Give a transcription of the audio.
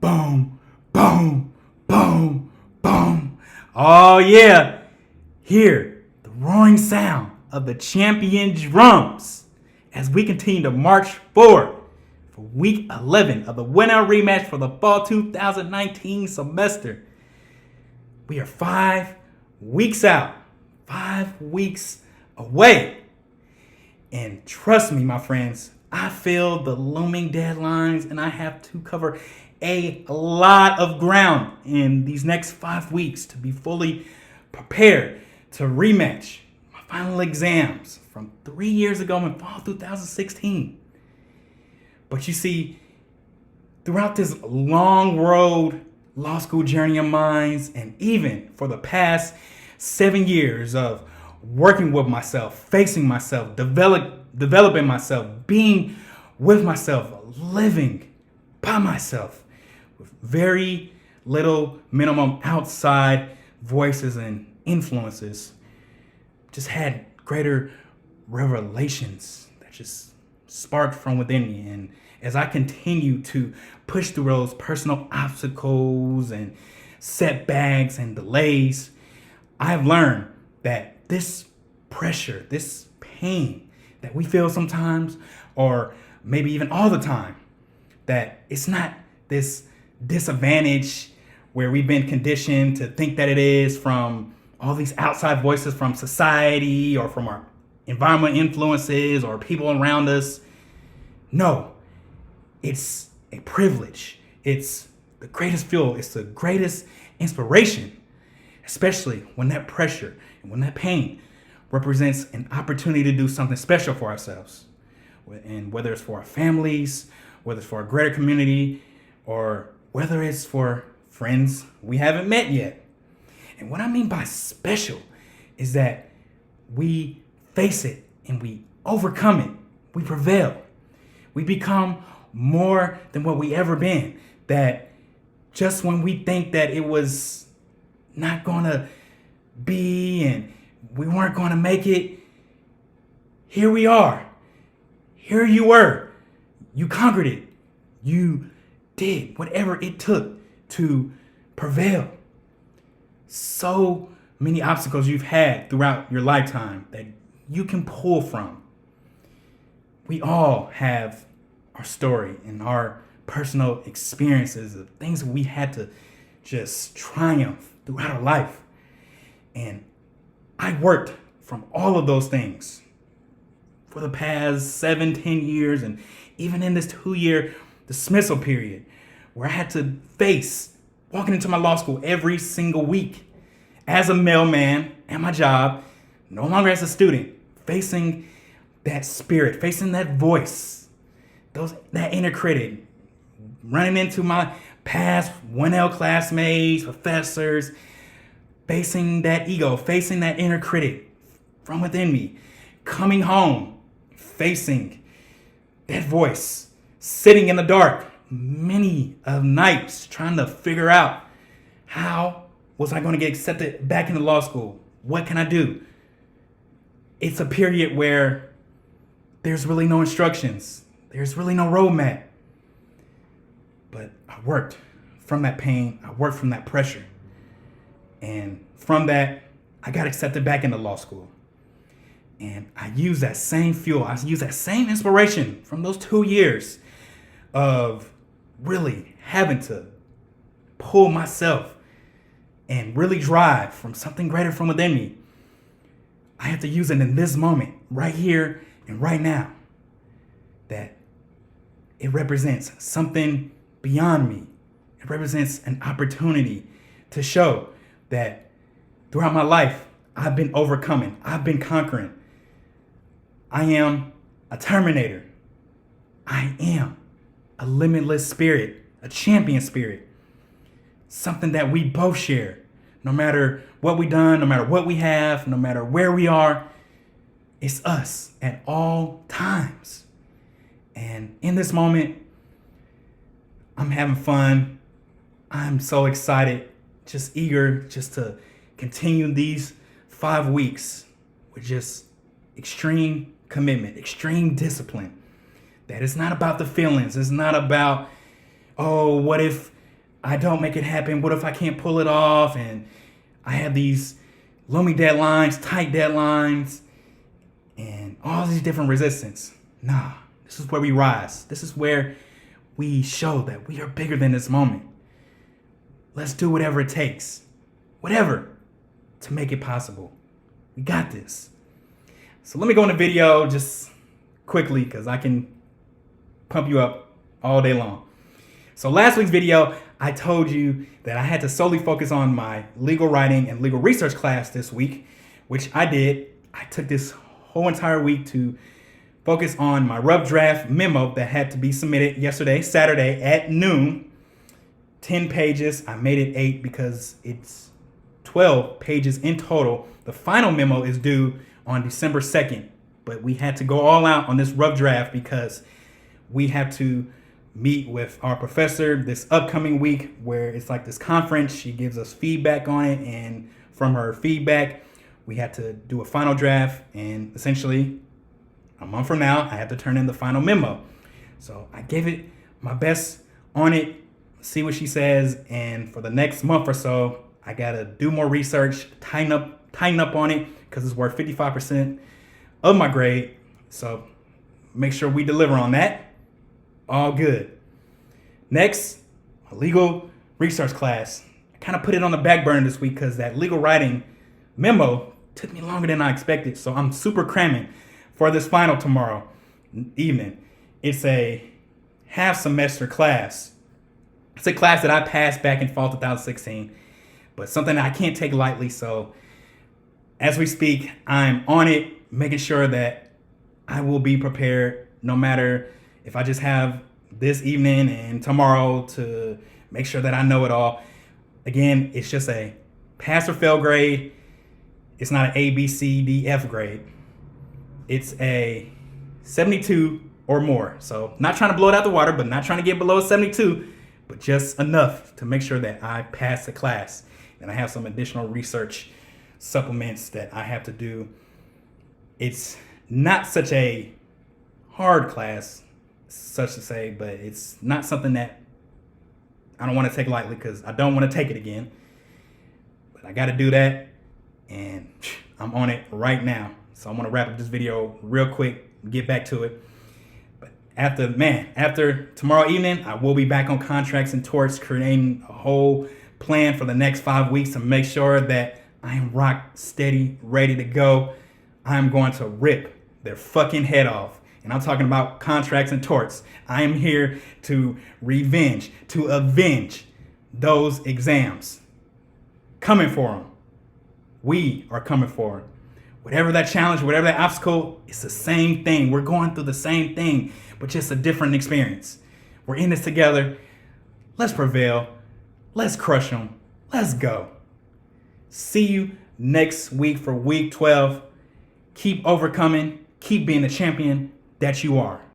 Boom, boom, boom, boom. Oh yeah, hear the roaring sound of the champion drums as we continue to march forward for week 11 of the winner rematch for the fall 2019 semester. We are 5 weeks out, 5 weeks away. And trust me, my friends, I feel the looming deadlines and I have to cover a lot of ground in these next 5 weeks to be fully prepared to rematch my final exams from 3 years ago in fall 2016. But you see, throughout this long road law school journey of mine, and even for the past 7 years of working with myself, facing myself, developing myself, being with myself, living by myself, with very little minimum outside voices and influences, just had greater revelations that just sparked from within me. And as I continue to push through those personal obstacles and setbacks and delays, I've learned that this pressure, this pain that we feel sometimes, or maybe even all the time, that it's not this disadvantage where we've been conditioned to think that it is from all these outside voices from society or from our environmental influences or people around us. No, it's a privilege. It's the greatest fuel. It's the greatest inspiration, especially when that pressure and when that pain represents an opportunity to do something special for ourselves. And whether it's for our families, whether it's for a greater community, or whether it's for friends we haven't met yet. And what I mean by special is that we face it and we overcome it. We prevail. We become more than what we ever been. That just when we think that it was not gonna be and we weren't gonna make it, here we are. Here you were. You conquered it. You did whatever it took to prevail. So many obstacles you've had throughout your lifetime that you can pull from. We all have our story and our personal experiences of things that we had to just triumph throughout our life. And I worked from all of those things for the past 7-10 years, and even in this 2-year dismissal period where I had to face walking into my law school every single week as a mailman at my job, no longer as a student, facing that spirit, facing that voice, that inner critic, running into my past 1L classmates, professors, facing that ego, facing that inner critic from within me, coming home, facing that voice, sitting in the dark many of nights trying to figure out how was I going to get accepted back into law school? What can I do? It's a period where there's really no instructions. There's really no roadmap. But I worked from that pain. I worked from that pressure. And from that, I got accepted back into law school. And I used that same fuel. I used that same inspiration from those 2 years of really having to pull myself and really drive from something greater from within me. I have to use it in this moment, right here and right now, that it represents something beyond me. It represents an opportunity to show that throughout my life, I've been overcoming. I've been conquering. I am a terminator. I am a limitless spirit, a champion spirit. Something that we both share. No matter what we've done, no matter what we have, no matter where we are, it's us at all times. And in this moment, I'm having fun. I'm so excited, just eager just to continue these 5 weeks with just extreme commitment, extreme discipline. That it's not about the feelings. It's not about, oh, what if I don't make it happen? What if I can't pull it off? And I have these looming deadlines, tight deadlines, and all these different resistance. Nah, this is where we rise. This is where we show that we are bigger than this moment. Let's do whatever it takes, whatever, to make it possible. We got this. So let me go in the video just quickly because I can pump you up all day long. So last week's video, I told you that I had to solely focus on my legal writing and legal research class this week, which I did. I took this whole entire week to focus on my rough draft memo that had to be submitted yesterday, Saturday at noon. 10 pages. I made it 8 because it's 12 pages in total. The final memo is due on December 2nd, but we had to go all out on this rough draft because we have to meet with our professor this upcoming week where it's like this conference. She gives us feedback on it, and from her feedback, we had to do a final draft, and essentially a month from now, I have to turn in the final memo. So I gave it my best on it, see what she says, and for the next month or so, I gotta do more research, tighten up on it, because it's worth 55% of my grade. So make sure we deliver on that. All good. Next, a legal research class. I kind of put it on the back burner this week because that legal writing memo took me longer than I expected. So I'm super cramming for this final tomorrow evening. It's a half semester class. It's a class that I passed back in fall 2016, but something that I can't take lightly. So as we speak, I'm on it, making sure that I will be prepared no matter if I just have this evening and tomorrow to make sure that I know it all. Again, it's just a pass or fail grade. It's not an A, B, C, D, F grade. It's a 72 or more. So not trying to blow it out the water, but not trying to get below a 72, but just enough to make sure that I pass the class. And I have some additional research supplements that I have to do. It's not such a hard class, such to say, but it's not something that I don't want to take lightly because I don't want to take it again. But I got to do that, and I'm on it right now. So I'm going to wrap up this video real quick, get back to it. But after tomorrow evening, I will be back on contracts and torts, creating a whole plan for the next 5 weeks to make sure that I am rock steady, ready to go. I'm going to rip their fucking head off. And I'm talking about contracts and torts. I am here to avenge those exams. Coming for them. We are coming for them. Whatever that challenge, whatever that obstacle, it's the same thing. We're going through the same thing, but just a different experience. We're in this together. Let's prevail. Let's crush them. Let's go. See you next week for week 12. Keep overcoming. Keep being the champion that you are.